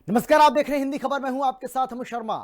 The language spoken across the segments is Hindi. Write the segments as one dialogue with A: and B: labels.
A: नमस्कार, आप देख रहे हैं हिंदी खबर। मैं हूं आपके साथ अमित शर्मा।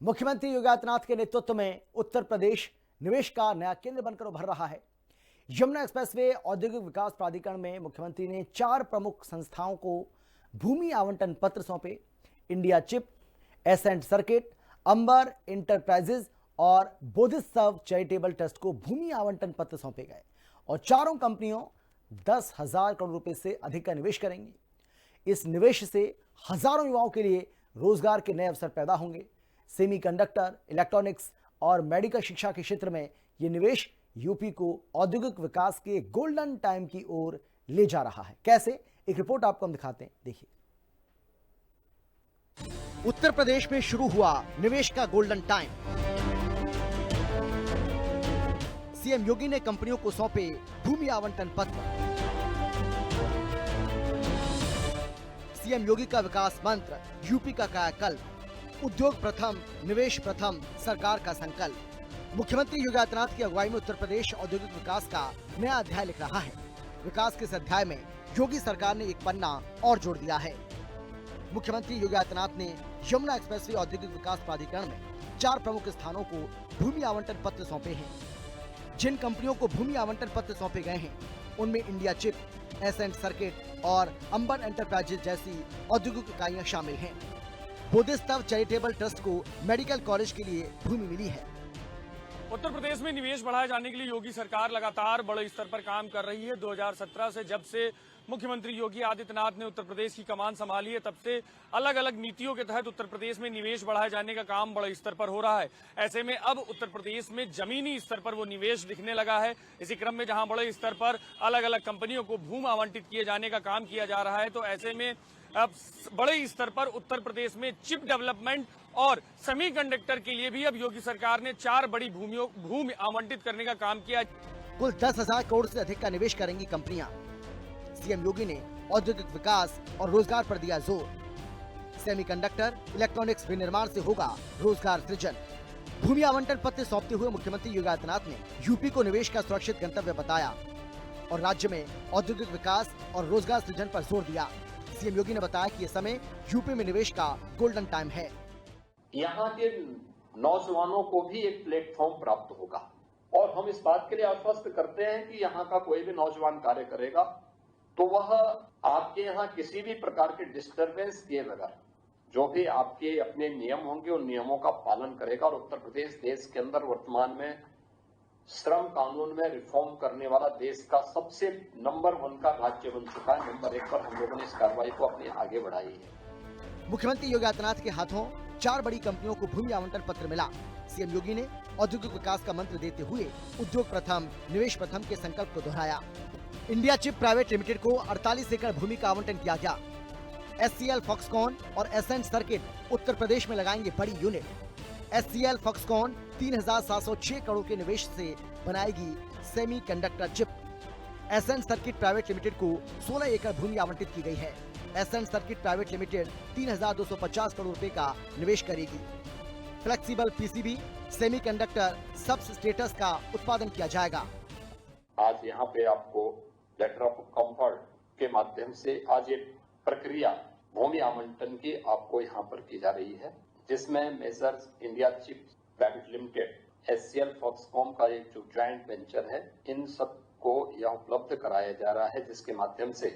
A: मुख्यमंत्री योगी आदित्यनाथ के नेतृत्व में उत्तर प्रदेश निवेश का नया केंद्र बनकर उभर रहा है। यमुना एक्सप्रेसवे औद्योगिक विकास प्राधिकरण में मुख्यमंत्री ने 4 प्रमुख संस्थाओं को भूमि आवंटन पत्र सौंपे। इंडिया चिप, एसेंट सर्किट, अंबर इंटरप्राइजेज और बोधिसत्व चैरिटेबल ट्रस्ट को भूमि आवंटन पत्र सौंपे गए और चारों कंपनियों 10,000 करोड़ रुपए से अधिक का निवेश करेंगी। इस निवेश से हजारों युवाओं के लिए रोजगार के नए अवसर पैदा होंगे। सेमीकंडक्टर, इलेक्ट्रॉनिक्स और मेडिकल शिक्षा के क्षेत्र में यह निवेश यूपी को औद्योगिक विकास के गोल्डन टाइम की ओर ले जा रहा है। कैसे, एक रिपोर्ट आपको हम दिखाते हैं, देखिए। उत्तर प्रदेश में शुरू हुआ निवेश का गोल्डन टाइम। सीएम योगी ने कंपनियों को सौंपे भूमि आवंटन पत्र। सीएम योगी का विकास मंत्र, यूपी का कायाकल्प, उद्योग प्रथम, निवेश प्रथम, सरकार का संकल्प। मुख्यमंत्री योगी आदित्यनाथ की अगुवाई में उत्तर प्रदेश औद्योगिक विकास का नया अध्याय लिख रहा है। विकास के इस अध्याय में योगी सरकार ने एक पन्ना और जोड़ दिया है। मुख्यमंत्री योगी आदित्यनाथ ने यमुना एक्सप्रेसवे औद्योगिक विकास प्राधिकरण में 4 प्रमुख स्थानों को भूमि आवंटन पत्र सौंपे हैं। जिन कंपनियों को भूमि आवंटन पत्र सौंपे गए हैं उनमें इंडिया चिप, एसेंट सर्किट और अंबर एंटरप्राइजेज जैसी औद्योगिक इकाइयां शामिल हैं। बोधिसत्व चैरिटेबल ट्रस्ट को मेडिकल कॉलेज के लिए भूमि मिली है।
B: उत्तर प्रदेश में निवेश बढ़ाए जाने के लिए योगी सरकार लगातार बड़े स्तर पर काम कर रही है। 2017 से जब से मुख्यमंत्री योगी आदित्यनाथ ने उत्तर प्रदेश की कमान संभाली है, तब से अलग अलग नीतियों के तहत उत्तर प्रदेश में निवेश बढ़ाए जाने का काम बड़े स्तर पर हो रहा है। ऐसे में अब उत्तर प्रदेश में जमीनी स्तर पर वो निवेश दिखने लगा है। इसी क्रम में जहां बड़े स्तर पर अलग अलग कंपनियों को भूमि आवंटित किए जाने का काम किया जा रहा है, तो ऐसे में अब बड़े स्तर पर उत्तर प्रदेश में चिप डेवलपमेंट और सेमीकंडक्टर के लिए भी अब योगी सरकार ने 4 बड़ी भूमि आवंटित करने का काम किया।
A: कुल 10,000 करोड़ से अधिक का निवेश करेंगी कंपनियां। सीएम योगी ने औद्योगिक विकास और रोजगार पर दिया जोर। सेमीकंडक्टर, इलेक्ट्रॉनिक्स विनिर्माण से होगा रोजगार सृजन। भूमि आवंटन पत्र सौंपते हुए मुख्यमंत्री योगी आदित्यनाथ ने यूपी को निवेश का सुरक्षित गंतव्य बताया और राज्य में औद्योगिक विकास और रोजगार सृजन पर जोर दिया। सीएम योगी ने बताया कि यह समय यूपी में निवेश का गोल्डन टाइम है।
C: यहाँ के नौजवानों को भी एक प्लेटफॉर्म प्राप्त होगा और हम इस बात के लिए आश्वस्त करते हैं कि यहाँ का कोई भी नौजवान कार्य करेगा तो वह आपके यहाँ किसी भी प्रकार के डिस्टरबेंस किए बगैर जो भी आपके अपने नियम होंगे उन नियमों का पालन करेगा। और उत्तर प्रदेश देश के अंदर वर्तमान में श्रम कानून में रिफॉर्म करने वाला देश का सबसे नंबर 1 का राज्य बन चुका है। नंबर 1 पर हम लोगों ने इस कार्रवाई को अपनी आगे बढ़ाई है।
A: मुख्यमंत्री योगी आदित्यनाथ के हाथों 4 बड़ी कंपनियों को भूमि आवंटन पत्र मिला। सीएम योगी ने औद्योगिक विकास का मंत्र देते हुए उद्योग प्रथम, निवेश प्रथम के संकल्प को दोहराया। इंडिया चिप प्राइवेट लिमिटेड को 48 एकड़ भूमि का आवंटन किया गया। एचसीएल फॉक्सकॉन और एसेंट सर्किट उत्तर प्रदेश में लगाएंगे बड़ी यूनिट। एचसीएल फॉक्सकॉन 3,706 करोड़ के निवेश से बनाएगी semiconductor chip. Ascent Circuit Private Limited को 16 एकड़ भूमि आवंटित की गई है। Ascent Circuit Private Limited 3,250 crore रुपए का निवेश करेगी। Flexible PCB, semiconductor substrates का उत्पादन किया जाएगा।
C: आज यहाँ पे आपको लेटर ऑफ कंफर्ट के माध्यम से आज ये प्रक्रिया भूमि आवंटन की आपको यहाँ पर की जा रही है, जिसमें measures India Chip Private limited, HCL Foxconn का एक जो जॉइंट वेंचर है, इन सब को यह उपलब्ध कराया जा रहा है, जिसके माध्यम से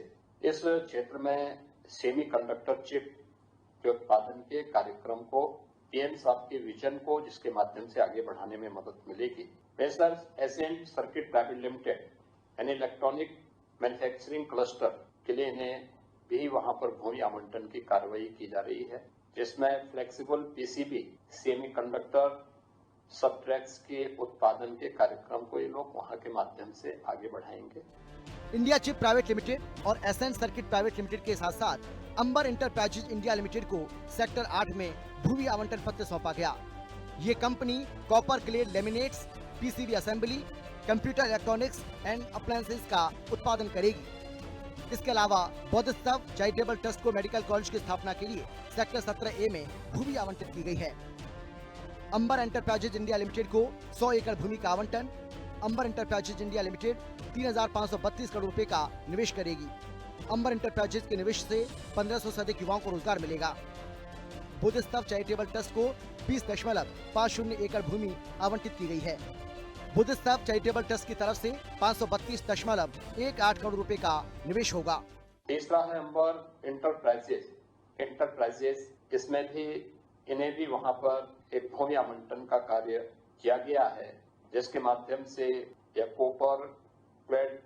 C: इस क्षेत्र में सेमीकंडक्टर चिप के उत्पादन के कार्यक्रम को, पीएम साहब के विजन को, जिसके माध्यम से आगे बढ़ाने में मदद मिलेगी। Messrs Ascent Circuit Private Limited यानी इलेक्ट्रॉनिक मैन्युफैक्चरिंग क्लस्टर के लिए इन्हें भी वहां पर भूमि आवंटन की कार्रवाई की जा रही है, जिसमें फ्लेक्सिबल पीसीबी, सेमीकंडक्टर सबट्रैक्स के उत्पादन के कार्यक्रम को ये लोग वहां के माध्यम से आगे बढ़ाएंगे।
A: इंडिया चिप प्राइवेट लिमिटेड और एसेंट सर्किट प्राइवेट लिमिटेड के साथ साथ अंबर इंटरप्राइजेज इंडिया लिमिटेड को सेक्टर 8 में भूमि आवंटन पत्र सौंपा गया। ये company copper clad laminates, PCB assembly, computer electronics and appliances का उत्पादन करेगी। इसके अलावा बोधिसत्व चैरिटेबल ट्रस्ट को मेडिकल कॉलेज की स्थापना के लिए सेक्टर 17A में भूमि आवंटित की गई है। अंबर एंटरप्राइजेज इंडिया लिमिटेड को 100 एकड़ भूमि का आवंटन। अंबर एंटरप्राइजेज इंडिया लिमिटेड 3,532 करोड़ रुपए का निवेश करेगी। अंबर इंटरप्राइजेज के निवेश से 1500 से अधिक युवाओं को रोजगार मिलेगा। बुद्ध स्तंभ चैरिटेबल ट्रस्ट को 20.50 एकड़ भूमि आवंटित की गई है। बुद्ध स्तंभ चैरिटेबल ट्रस्ट की तरफ से 532.18 करोड़ रुपए का निवेश होगा।
C: तीसरा है अंबर इंटरप्राइजेज, इसमें भी इन्हें भी वहां पर एक भूमि आवंटन का कार्य किया गया है, जिसके माध्यम से यह कॉपर प्लेट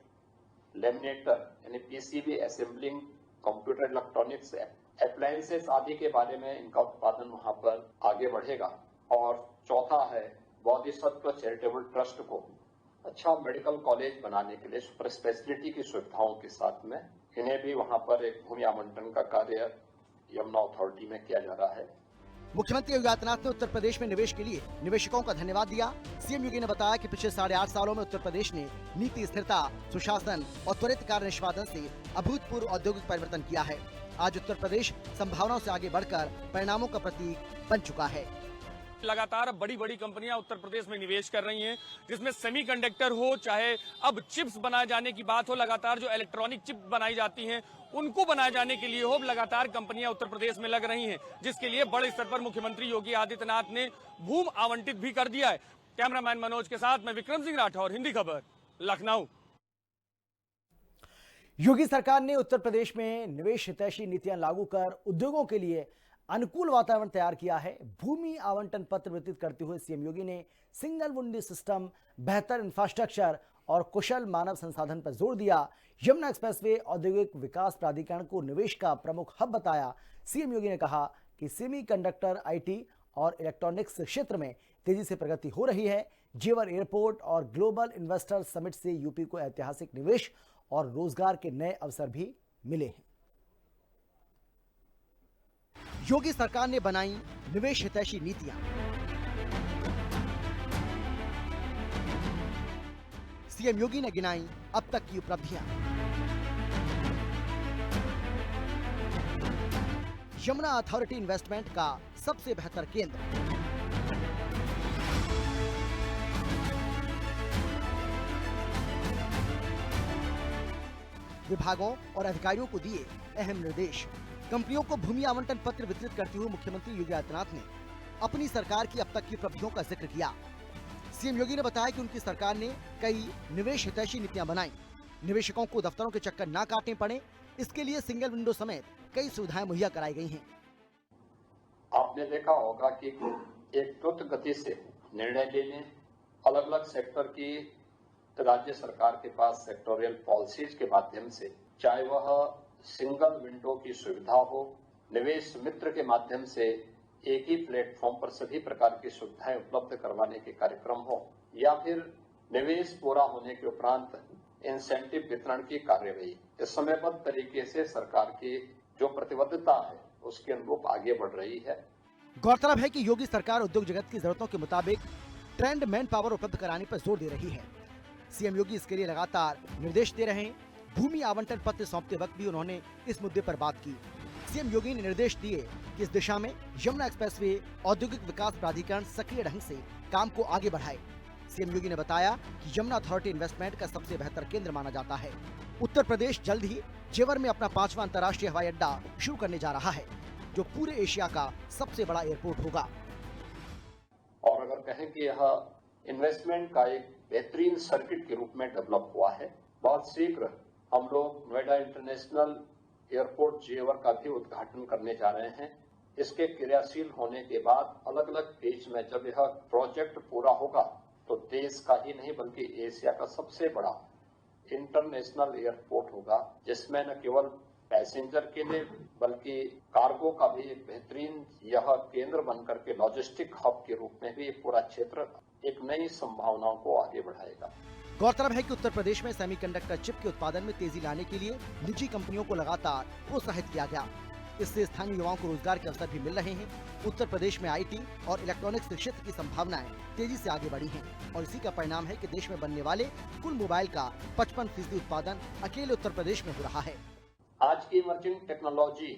C: लेमिनेटर यानी PCB assembling, computer electronics, appliances आदि के बारे में इनका उत्पादन वहां पर आगे बढ़ेगा। और चौथा है बोधिसत्व चैरिटेबल ट्रस्ट को अच्छा मेडिकल कॉलेज बनाने के लिए सुपर स्पेशलिटी की सुविधाओं के साथ में इन्हें भी वहां पर एक भूमि आवंटन का कार्य यमुना अथॉरिटी में किया जा रहा है।
A: मुख्यमंत्री योगी आदित्यनाथ ने उत्तर प्रदेश में निवेश के लिए निवेशकों का धन्यवाद दिया। सीएम योगी ने बताया कि पिछले 8.5 सालों में उत्तर प्रदेश ने नीति स्थिरता, सुशासन और त्वरित कार्य निष्पादन से अभूतपूर्व औद्योगिक परिवर्तन किया है। आज उत्तर प्रदेश संभावनाओं से आगे बढ़कर परिणामों का प्रतीक बन चुका है।
B: लगातार अब बड़ी बड़ी कंपनियां उत्तर प्रदेश में निवेश कर रही हैं, जिसमें सेमीकंडक्टर हो, चाहे अब चिप्स बनाए जाने की बात हो, लगातार जो इलेक्ट्रॉनिक चिप बनाई जाती हैं उनको बनाए जाने के लिए हो, लगातार कंपनियां उत्तर प्रदेश में लग रही हैं, जिसके लिए बड़े स्तर पर मुख्यमंत्री योगी आदित्यनाथ ने भूमि आवंटित भी कर दिया है। कैमरामैन मनोज के साथ मैं विक्रम सिंह राठौर, हिंदी खबर, लखनऊ।
A: योगी सरकार ने उत्तर प्रदेश में निवेश हितैषी नीतियां लागू कर उद्योगों के लिए अनुकूल वातावरण तैयार किया है। भूमि आवंटन पत्र वितरित करते हुए सीएम योगी ने सिंगल विंडो सिस्टम, बेहतर इंफ्रास्ट्रक्चर और कुशल मानव संसाधन पर जोर दिया। यमुना एक्सप्रेसवे औद्योगिक विकास प्राधिकरण को निवेश का प्रमुख हब बताया। सीएम योगी ने कहा कि सेमीकंडक्टर, आईटी और इलेक्ट्रॉनिक्स क्षेत्र में तेजी से प्रगति हो रही है। जेवर एयरपोर्ट और ग्लोबल इन्वेस्टर समिट से यूपी को ऐतिहासिक निवेश और रोजगार के नए अवसर भी मिले हैं। योगी सरकार ने बनाई निवेश हितैषी नीतियां। सीएम योगी ने गिनाई अब तक की उपलब्धियां। यमुना अथॉरिटी इन्वेस्टमेंट का सबसे बेहतर केंद्र। विभागों और अधिकारियों को दिए अहम निर्देश। कंपनियों को भूमि आवंटन पत्र वितरित करते हुए मुख्यमंत्री योगी आदित्यनाथ ने अपनी सरकार की अब तक की उपलब्धियों का जिक्र किया। सीएम योगी ने बताया कि उनकी सरकार ने कई निवेश हितैषी नीतियां बनाई। निवेशकों को दफ्तरों के चक्कर ना काटने पड़े, इसके लिए सिंगल विंडो समेत कई सुविधाएं मुहैया कराई गई हैं।
C: आपने देखा होगा कि एक द्रुत गति से निर्णय लेने, अलग अलग सेक्टर की राज्य सरकार के पास सेक्टोरियल पॉलिसीज के माध्यम से, चाहे वह सिंगल विंडो की सुविधा हो, निवेश मित्र के माध्यम से एक ही प्लेटफॉर्म पर सभी प्रकार की सुविधाएं उपलब्ध करवाने के कार्यक्रम हो, या फिर निवेश पूरा होने के उपरांत इंसेंटिव वितरण की कार्यवाही, इस समयबद्ध तरीके से सरकार की जो प्रतिबद्धता है उसके अनुरूप आगे बढ़ रही है।
A: गौरतलब है कि योगी सरकार उद्योग जगत की जरूरतों के मुताबिक ट्रेंड मैन पावर उपलब्ध कराने पर जोर दे रही है। सीएम योगी इसके लिए लगातार निर्देश दे रहे हैं। भूमि आवंटन पत्र सौंपते वक्त भी उन्होंने इस मुद्दे पर बात की। सीएम योगी ने निर्देश दिए कि इस दिशा में यमुना एक्सप्रेसवे औद्योगिक विकास प्राधिकरण सक्रिय ढंग से काम को आगे बढ़ाए। सीएम योगी ने बताया कि यमुना अथॉरिटी इन्वेस्टमेंट का सबसे बेहतर केंद्र माना जाता है। उत्तर प्रदेश जल्द ही जेवर में अपना 5वां अंतर्राष्ट्रीय हवाई अड्डा शुरू करने जा रहा है, जो पूरे एशिया का सबसे बड़ा एयरपोर्ट होगा।
C: और अगर कहें कि यह इन्वेस्टमेंट का एक बेहतरीन सर्किट के रूप में डेवलप हुआ है, बहुत शीघ्र हम लोग नोएडा इंटरनेशनल एयरपोर्ट जेवर का भी उद्घाटन करने जा रहे हैं। इसके क्रियाशील होने के बाद अलग अलग फेज में जब यह प्रोजेक्ट पूरा होगा तो देश का ही नहीं बल्कि एशिया का सबसे बड़ा इंटरनेशनल एयरपोर्ट होगा, जिसमें न केवल पैसेंजर के लिए बल्कि कार्गो का भी एक बेहतरीन यह केंद्र बनकर के लॉजिस्टिक हब के रूप में भी पूरा क्षेत्र एक नई संभावनाओं को आगे बढ़ाएगा।
A: गौरतलब है कि उत्तर प्रदेश में सेमीकंडक्टर चिप के उत्पादन में तेजी लाने के लिए निजी कंपनियों को लगातार प्रोत्साहित किया गया। इससे स्थानीय युवाओं को रोजगार के अवसर भी मिल रहे हैं। उत्तर प्रदेश में आईटी और इलेक्ट्रॉनिक्स क्षेत्र की संभावनाएं तेजी से आगे बढ़ी हैं और इसी का परिणाम है कि देश में बनने वाले कुल मोबाइल का 55% उत्पादन अकेले उत्तर प्रदेश में हो रहा है।
C: आज की इमर्जिंग टेक्नोलॉजी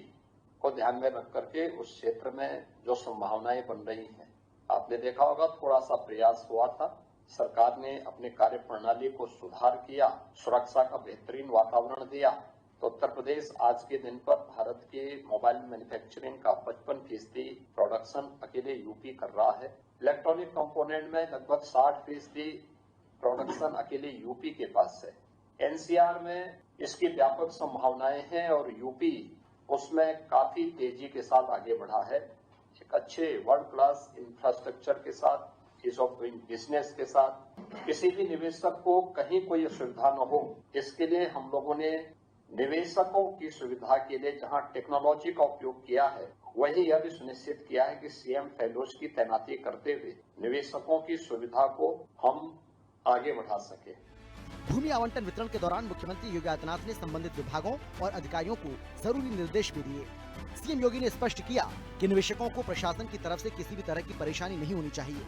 C: को ध्यान में रख करके उस क्षेत्र में जो संभावनाएं बन रही हैं, आपने देखा होगा थोड़ा सा प्रयास हुआ था, सरकार ने अपने कार्य प्रणाली को सुधार किया, सुरक्षा का बेहतरीन वातावरण दिया, तो उत्तर प्रदेश आज के दिन पर भारत के मोबाइल मैन्युफैक्चरिंग का 55% प्रोडक्शन अकेले यूपी कर रहा है। इलेक्ट्रॉनिक कंपोनेंट में लगभग 60% प्रोडक्शन अकेले यूपी के पास है। एनसीआर में इसकी व्यापक संभावनाएं हैं और यूपी उसमें काफी तेजी के साथ आगे बढ़ा है। एक अच्छे वर्ल्ड क्लास इंफ्रास्ट्रक्चर के साथ, ईज ऑफ डूइंग बिजनेस के साथ, किसी भी निवेशक को कहीं कोई असुविधा न हो, इसके लिए हम लोगों ने निवेशकों की सुविधा के लिए जहां टेक्नोलॉजी का उपयोग किया है, वही यह भी सुनिश्चित किया है कि सीएम फेलोज की तैनाती करते हुए निवेशकों की सुविधा को हम आगे बढ़ा सके।
A: भूमि आवंटन वितरण के दौरान मुख्यमंत्री योगी आदित्यनाथ ने संबंधित विभागों और अधिकारियों को जरूरी निर्देश भी दिए। सीएम योगी ने स्पष्ट किया कि निवेशकों को प्रशासन की तरफ से किसी भी तरह की परेशानी नहीं होनी चाहिए।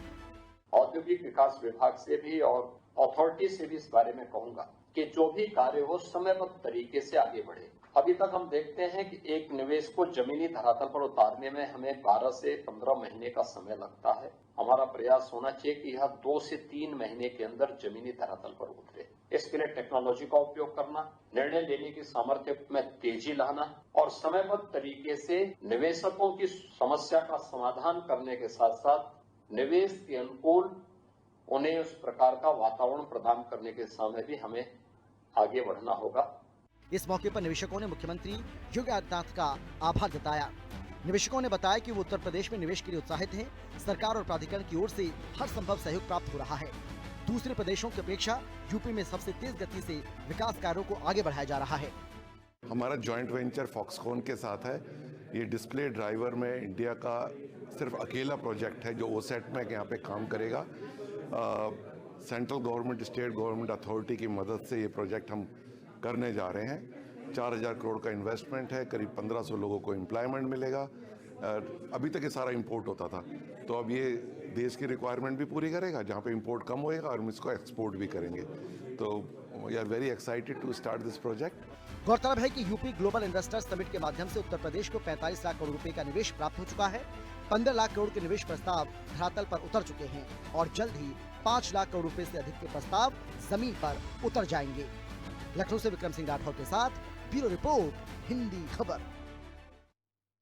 C: औद्योगिक विकास विभाग से भी और अथॉरिटी से भी इस बारे में कहूंगा कि जो भी कार्य हो समयबद्ध तरीके से आगे बढ़े। अभी तक हम देखते हैं कि एक निवेश को जमीनी धरातल पर उतारने में हमें 12 से 15 महीने का समय लगता है। हमारा प्रयास होना चाहिए कि यह 2 से 3 महीने के अंदर जमीनी धरातल पर उतरे। इसके लिए टेक्नोलॉजी का उपयोग करना, निर्णय लेने की सामर्थ्य में तेजी लाना और समयबद्ध तरीके से निवेशकों की समस्या का समाधान करने के साथ साथ निवेश के अनुकूल उन्हें उस प्रकार का वातावरण प्रदान करने के समय भी हमें आगे बढ़ना होगा।
A: इस मौके पर निवेशकों ने मुख्यमंत्री योगी आदित्यनाथ का आभार जताया। निवेशकों ने बताया कि वो उत्तर प्रदेश में निवेश के लिए उत्साहित हैं। सरकार और प्राधिकरण की ओर से हर संभव सहयोग प्राप्त हो रहा है। दूसरे प्रदेशों की अपेक्षा यूपी में सबसे तेज गति से विकास कार्यों को आगे बढ़ाया जा रहा है।
D: हमारा जॉइंट वेंचर फॉक्सकॉन के साथ है। ये डिस्प्ले ड्राइवर में इंडिया का सिर्फ अकेला प्रोजेक्ट है जो ओसेट में यहाँ पे काम करेगा। Central government, state government authority की मदद से ये प्रोजेक्ट हम करने जा रहे हैं। 4000 करोड़ का इन्वेस्टमेंट है, करीब 1500 लोगों को एम्प्लॉयमेंट मिलेगा। अभी तक ये सारा इंपोर्ट होता था, तो अब ये देश की रिक्वायरमेंट भी पूरी करेगा। जहाँ पे इंपोर्ट कम होएगा और हम इसको एक्सपोर्ट भी करेंगे। तो we are very excited to start this project.
A: गौरतलब है कि यूपी ग्लोबल इन्वेस्टर्स समिट के माध्यम से उत्तर प्रदेश को 45 लाख करोड़ रुपए का निवेश प्राप्त हो चुका है। 15 लाख करोड़ के निवेश प्रस्ताव धरातल पर उतर चुके हैं और जल्द ही 5 लाख करोड़ रुपए से अधिक के प्रस्ताव जमीन पर उतर जाएंगे। लखनऊ से विक्रम सिंह राठौर के साथ ब्यूरो रिपोर्ट, हिंदी खबर।